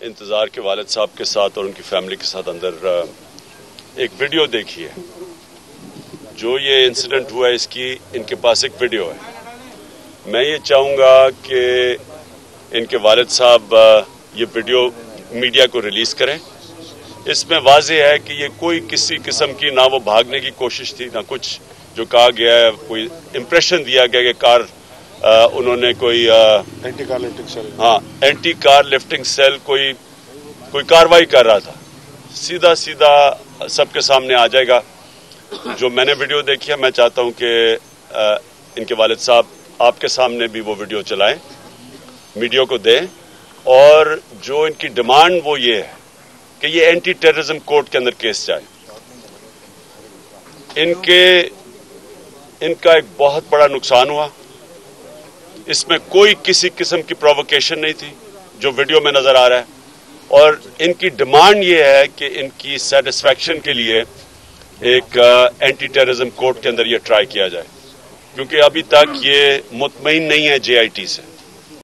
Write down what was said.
इंतज़ार के वालिद साहब के साथ और उनकी फैमिली के साथ अंदर एक वीडियो देखी है। जो ये इंसिडेंट हुआ है इसकी इनके पास एक वीडियो है। मैं ये चाहूँगा कि इनके वालिद साहब ये वीडियो मीडिया को रिलीज़ करें। इसमें वाज़ेह है कि ये कोई किसी किस्म की ना वो भागने की कोशिश थी ना कुछ जो कहा गया है, कोई इम्प्रेशन दिया गया कि कार उन्होंने कोई anti car lifting cell anti car lifting cell कोई कार्रवाई कर रहा था। सीधा सीधा सबके सामने आ जाएगा। जो मैंने वीडियो देखी है, मैं चाहता हूं कि इनके वालिद साहब आपके सामने भी वो वीडियो चलाएं, मीडिया को दें। और जो इनकी डिमांड वो ये है कि ये एंटी टेररिज्म कोर्ट के अंदर केस जाए। इनका एक बहुत बड़ा नुकसान हुआ। इसमें कोई किसी किस्म की प्रोवोकेशन नहीं थी जो वीडियो में नजर आ रहा है। और इनकी डिमांड ये है कि इनकी सेटिस्फैक्शन के लिए एक एंटी टेररिज्म कोर्ट के अंदर ये ट्राई किया जाए, क्योंकि अभी तक ये मुतमईन नहीं है JIT से।